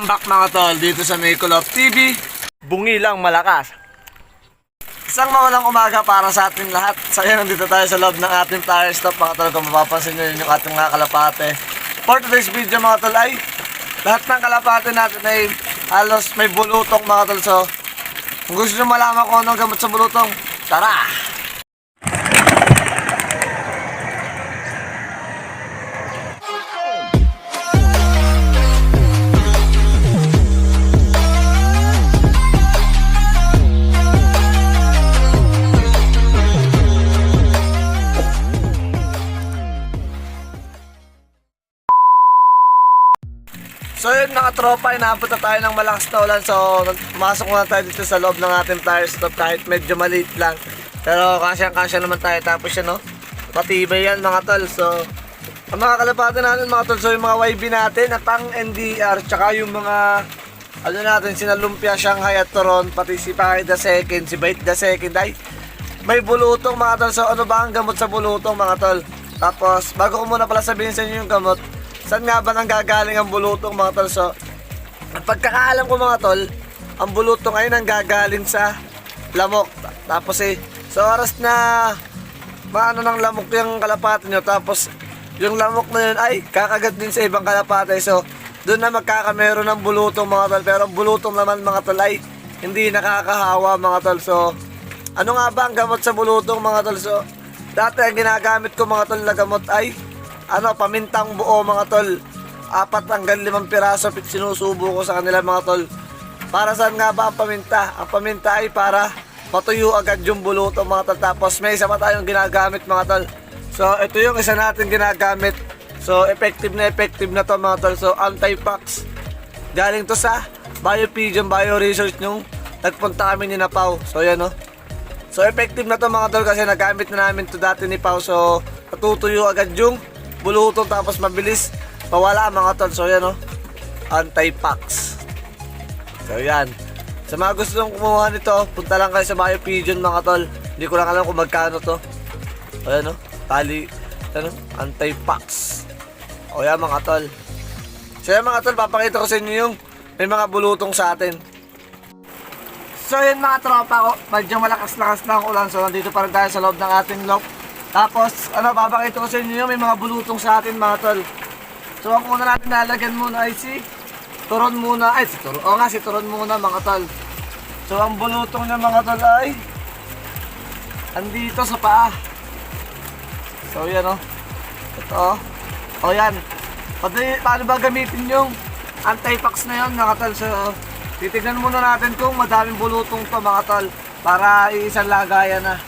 Welcome back mga tol dito sa Nicolop TV. Bungi lang malakas. Isang maulang umaga para sa ating lahat. So yan, nandito tayo sa loob ng ating tire stop mga tol. Kung mapapansin nyo yun yung ating mga kalapate. For today's video mga tol ay lahat ng kalapate natin ay halos may bulutong mga tol. So kung gusto nyo malaman kung anong gamot sa bulutong, tara! So yun mga tropa, inaabot na tayo ng malakas na ulan. So pumasok muna tayo dito sa loob ng ating tire stop kahit medyo maliit lang. Pero kasyang-kasya naman tayo. Tapos yan no, patibay yan mga tol. So ang mga kalapate natin mga tol, so yung mga YB natin na pang NDR, tsaka yung mga ano natin, sina Lumpia, Shanghai at Toron, pati si Paki the Second, si Bait the Second ay may bulutong mga tol. So ano ba ang gamot sa bulutong mga tol? Tapos bago ko muna pala sabihin sa inyo yung gamot, saan nga ba nang gagaling ang bulutong mga tol? So, ang pagkakaalam ko mga tol, ang bulutong ay nanggagaling sa lamok. Tapos sa oras na maano ng lamok yung kalapate nyo, tapos yung lamok na yun ay kakagat din sa ibang kalapate. So, doon na magkakamero ng bulutong mga tol. Pero ang bulutong naman mga tol ay hindi nakakahawa mga tol. So, ano nga ba ang gamot sa bulutong mga tol? So, dati ang ginagamit ko mga tol na gamot ay pamintang buo mga tol. 4 hanggang 5 piraso sinusubo ko sa kanila mga tol. Para saan nga ba ang paminta? Ang paminta ay para matuyo agad yung bulutong mga tol. Tapos may isa pa tayong ginagamit mga tol. So ito yung isa natin ginagamit. So effective na to mga tol. So anti-pox. Galing to sa Biopigeon Bioresearch nung nagpunta kami ni Pao. So yan no. So effective na to mga tol kasi nagamit na namin to dati ni Pao. So natutuyo agad yung bulutong tapos mabilis mawala mga tol. So yan o, anti-pox. So yan, sa mga gusto nung kumuha nito, punta lang kayo sa Biopigeon mga tol. Hindi ko lang alam kung magkano to. O yan o, tali, ano, anti-pox. O yan mga tol. So yan mga tol, papakita ko sa inyo yung may mga bulutong sa atin. So yan mga tropa ko, medyo malakas-lakas na ang ulan. So nandito pa rin tayo sa loob ng ating lock. Tapos, papakita ko sa inyo may mga bulutong sa atin mga tol. So, ang una natin nalagyan muna ay si Toron muna. Ay, si Toron. O nga, si Toron muna mga tol. So, ang bulutong niya mga tol ay andito sa paa. So, yan o. Ito o. Yan. Paano ba gamitin yung anti-pox na yun mga tol? So, titignan muna natin kung madaming bulutong to mga tol. Para iisang lagayan na.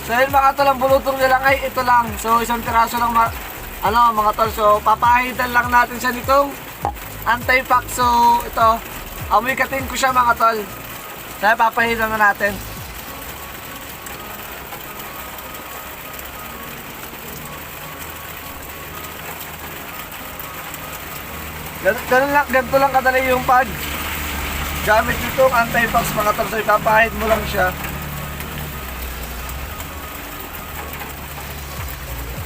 So yun mga tol, ang bulutong nila lang ay ito lang. So isang piraso lang mga tol. So papahitan lang natin siya nitong anti-pox. So ito, amoy-katin ko siya mga tol. Kaya papahitan na natin. Ganito lang kadali yung pag gamit nitong anti-pox mga tol. So ipapahid mo lang siya.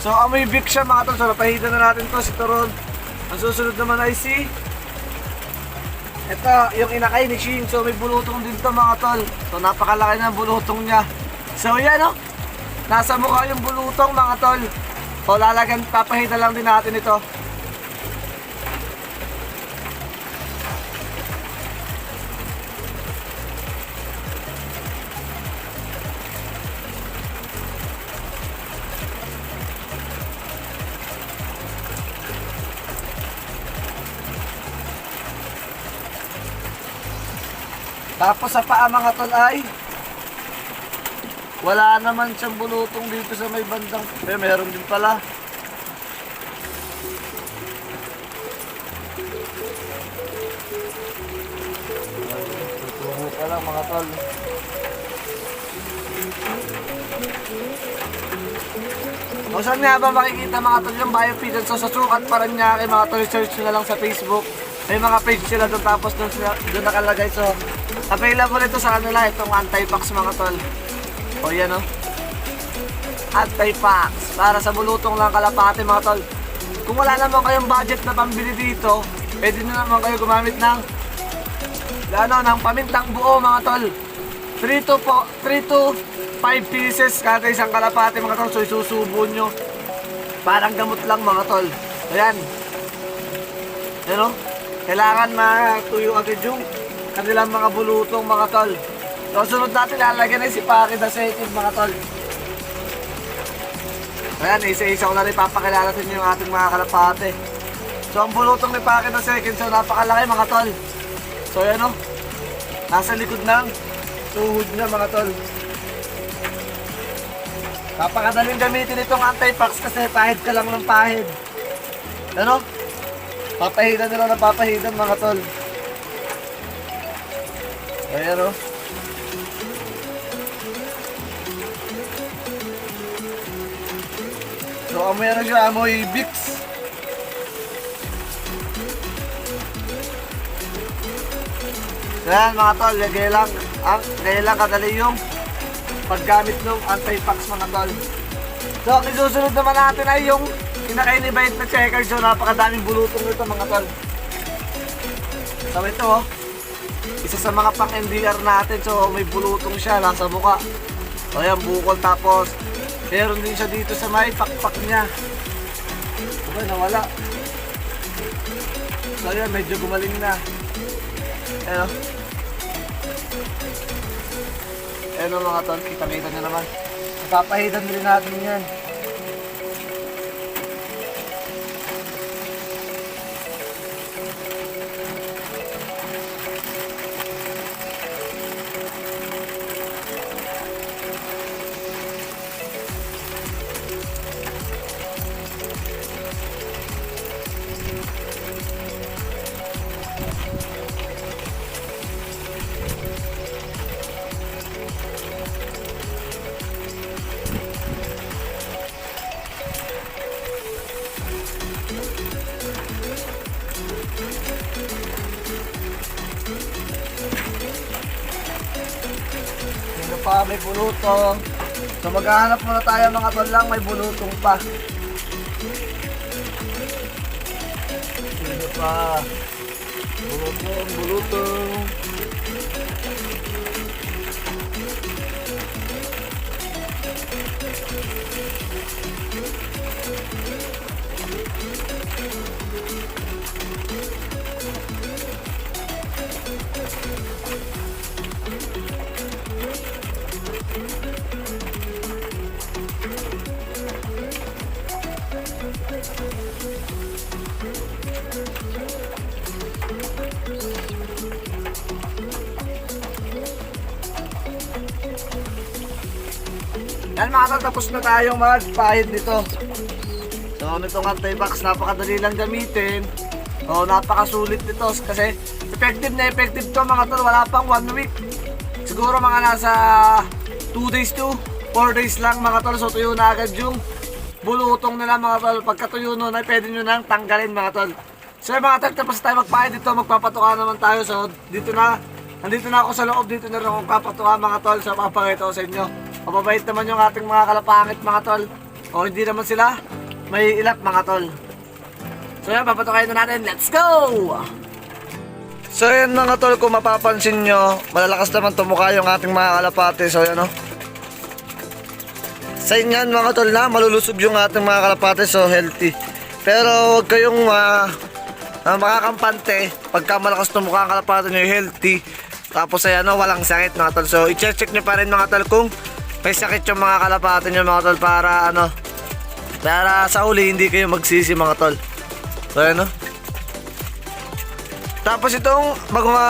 So amoy big siya mga tol. So napahitan na natin to si Toron. Ang susunod naman ay si ito yung inakay ni Shing. So may bulutong din to mga tol. So napakalaki ng bulutong niya. So yan o, nasa mukha yung bulutong mga tol. So lalagan, papahitan lang din natin ito. Tapos sa paa mga tol ay wala naman siyang bulutong dito sa may bandang. Meron din pala. Tutungo pa lang mga tol. O saan nga ba makikita mga tol yung Biopigeon? So sa Sukat Paranaque mga tol, search nyo na lang sa Facebook. May mga page sila doon, tapos doon nakalagay. So available ito sa kanila, itong anti-pox mga tol. O yan o. anti-pax para sa bulutong lang kalapate mga tol. Kung wala naman kayong budget na pambili dito, pwede na naman kayo gumamit ng ng pamintang buo mga tol. 3 to 5 pieces kada isang kalapate mga tol. So isusubo nyo. Parang gamot lang mga tol. Ayan. Ano? Kailangan matuyo agad yung kanilang mga bulutong mga tol. So sunod natin lalagyan na si Paki na second mga tol. Ayan, isa-isa ko na rin papakilala sa inyo yung ating mga kalapate. So ang bulutong ni Paki na second, so napakalaki mga tol. So ayan o, nasa likod ng tuhod niya mga tol. Napakadaling gamitin itong anti-pax kasi pahid ka lang ng pahid. Ano? Papahidan nila ng papahidan mga tol. Ayan o. So amoy na siya, amoy Vicks. Ayan mga tol, gaya lang kadali yung paggamit ng anti-pax mga tol. So ang isusunod naman natin ay yung pinaka-inibite na checker. So napakadaming bulutong nito mga tol. So ito oh, isa sa mga pang NDR natin. So may bulutong siya, nasa mukha. So ayan, bukol, tapos meron din siya dito sa may pakpak niya. Okay, nawala. So ayan, medyo gumaling na. Ayan o. Ayan o mga tol, kita-kita nyo naman. Papahidan din natin yan. Pa, may bulutong. So maghahanap muna tayo mga tol lang, may bulutong pa. Sino pa? Bulutong. Yan mga tol, tapos na tayong magpahid nito. So nitong anti-pax, napakadali lang gamitin. O napakasulit nito kasi effective na effective to mga tol. Wala pang 1 week. Siguro mga nasa 2 days to 4 days lang mga tol. So tuyo na agad yung bulutong nila mga tol. Pagkatuyo nun ay pwede nyo nang tanggalin mga tol. So mga tol, tapos tayo magpahid dito. Magpapatuka naman tayo. So nandito na ako sa loob. Dito na rin ako magpapatuka mga tol. So papakita ko sa inyo. Mababait naman yung ating mga kalapangit mga tol. O hindi naman sila may ilap mga tol. So yan, papatukayin na natin. Let's go! So yan mga tol, kung mapapansin nyo, malalakas naman tumukha yung ating mga kalapate. So yan o. Sa inyan mga tol na malulusog yung ating mga kalapate. So healthy. Pero huwag kayong makakampante pagka malakas tumukha ang kalapate nyo, healthy. Tapos ayan o, walang sakit mga tol. So i-check nyo pa rin mga tol kung may sakit yung mga kalapate nyo mga tol, para para sa huli hindi kayo magsisi mga tol. So ayan o. Tapos itong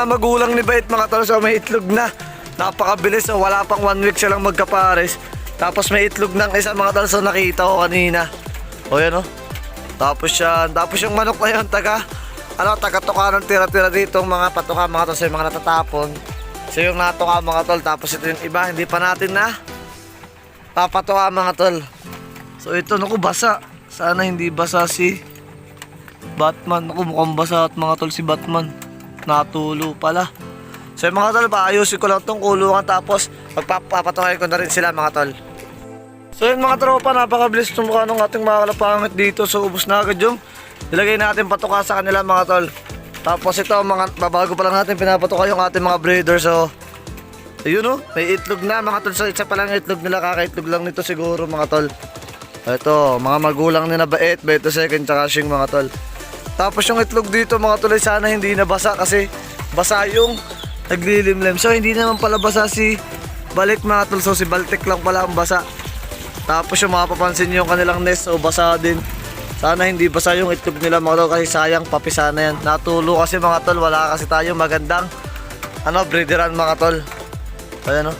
magulang ni Bait mga tol, so may itlog na. Napakabilis, so wala pang 1 week silang magkapares. Tapos may itlog ng isa mga tol, so nakita ko kanina. O yan o. Tapos yung manok na yun, taga-tuka ng tira-tira dito mga patuka mga tol, so yung mga natatapon. So yung natuka mga tol, tapos ito yung iba, hindi pa natin na papatuka mga tol. So ito, naku, basa. Sana hindi basa si Batman. Naku, mukhang basa at mga tol si Batman. Natulo pala. So yung mga tol, paayusin ko lang itong kulungan, tapos magpapatukain ko na rin sila mga tol. So yun mga tropa, napakabilis itong mukha ng ating mga kalapangit dito. So ubos na agad yung ilagay natin patuka sa kanila mga tol. Tapos ito mga babago pa lang natin pinapatuka yung ating mga breeder. So ayun o, may itlog na mga tol. So isa pa lang itlog nila, kakaitlog lang nito siguro mga tol. Ito, mga magulang nila Bait, Beto Second, tsaka Shing mga tol. Tapos yung itlog dito mga tol ay sana hindi nabasa kasi basa yung naglilimlim. So hindi naman pala basa si Balik mga tol. So si Baltic lang pala ang basa. Tapos yung mapapansin nyo yung kanilang nest o basa din. Sana hindi basa yung itlog nila mga tol kasi sayang papisa na yan. Natulo kasi mga tol, wala kasi tayo magandang breederan mga tol. Ayan o.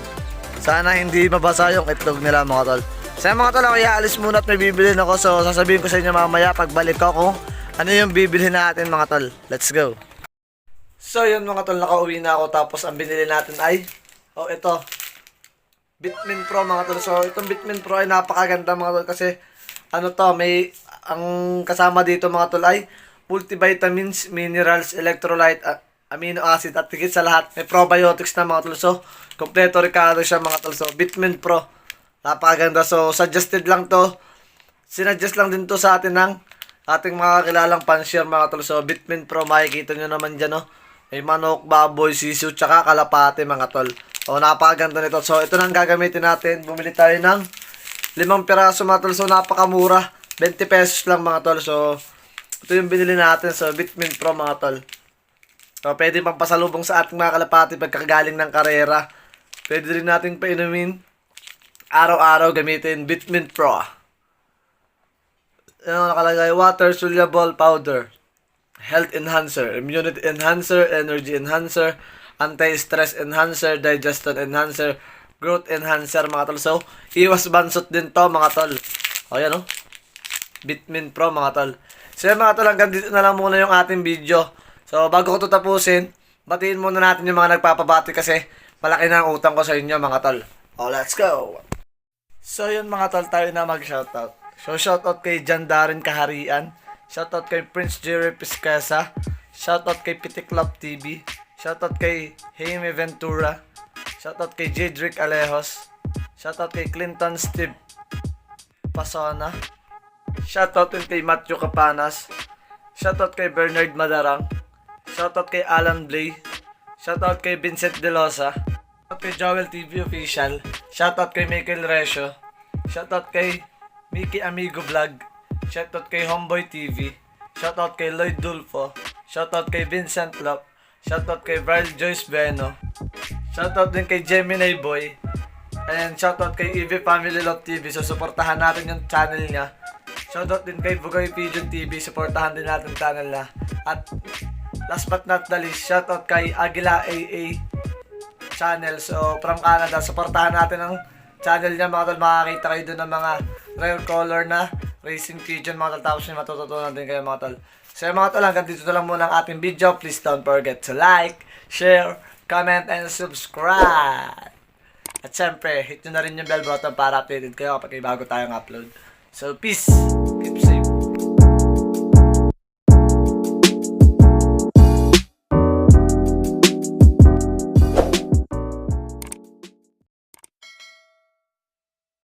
Sana hindi mabasa yung itlog nila mga tol. So mga tol, ako iaalis muna at may bibilhin ako. So sasabihin ko sa inyo mamaya pagbalik ko kung ano yung bibilhin natin mga tol. Let's go. So yun mga tol, nakauwi na ako. Tapos ang binili natin ay ito Bitmin Pro mga tol. So itong Bitmin Pro ay napakaganda mga tol kasi may ang kasama dito mga tol ay multivitamins, minerals, electrolyte, amino acid at higit sa lahat may probiotics na mga tol. So kompleto Ricardo siya mga tol. So Bitmin Pro napakaganda. So suggested lang to, sinuggest lang din to sa atin ng ating mga kilalang pan-share mga tol. So Bitmin Pro, makikita nyo naman dyan may manok, baboy, sisiu, tsaka kalapate mga tol. So napakaganda nito. So ito nang gagamitin natin. Bumili tayo ng 5 piraso mga tol. So napakamura, 20 pesos lang mga tol. So ito yung binili natin. So Bitmin Pro mga tol. So pwede pang pasalubong sa ating mga kalapate pagkagaling ng karera. Pwede rin natin painumin araw-araw gamitin Bitmin Pro. Nakalagay water soluble powder, health enhancer, immunity enhancer, energy enhancer, anti-stress enhancer, digestion enhancer, growth enhancer mga tol. So iwas bansot din to mga tol. Ayan Bitmin Pro mga tol. So mga tol, hanggang dito na lang muna yung ating video. So bago ko ito tapusin, batiin muna natin yung mga nagpapabati kasi malaki na ang utang ko sa inyo mga tol. Let's go! So yun mga tol, tayo na mag-shoutout. So shoutout kay John Darren Kaharian, shoutout kay Prince Jerry Piscasa, shoutout kay Pitik Love TV, shoutout kay Jaime Ventura, shoutout kay Jedrick Alejos, shoutout kay Clinton Steve Pasona, shoutout din kay Matthew Capanas, shoutout kay Bernard Madarang, shoutout kay Alan Blay, shoutout kay Vincent Delosa, shoutout kay Joel TV Official, shoutout kay Michael Resio, shoutout kay Mickey Amigo Vlog, shoutout kay Homeboy TV, shoutout kay Lloyd Dulfo, shoutout kay Vincent Lop, shoutout kay Brian Joyce Beno, shoutout din kay Gemini Boy, and shoutout kay EV Family Love TV. So suportahan natin yung channel niya. Shoutout din kay Bugoy Pigeon TV, suportahan din natin channel niya. At last but not the least, shoutout kay Agila AA channel. So from Canada, suportahan natin ang channel niya mga tol. Makakita kayo doon ng mga rare color na racing pigeon mga tol. Tapos may matututunan din kayo mga tol. So mga tol, hanggang dito na lang muna ang ating video. Please don't forget to like, share, comment, and subscribe. At syempre, hit nyo na rin yung bell button para updated kayo kapag may bago tayong upload. So peace, keep safe.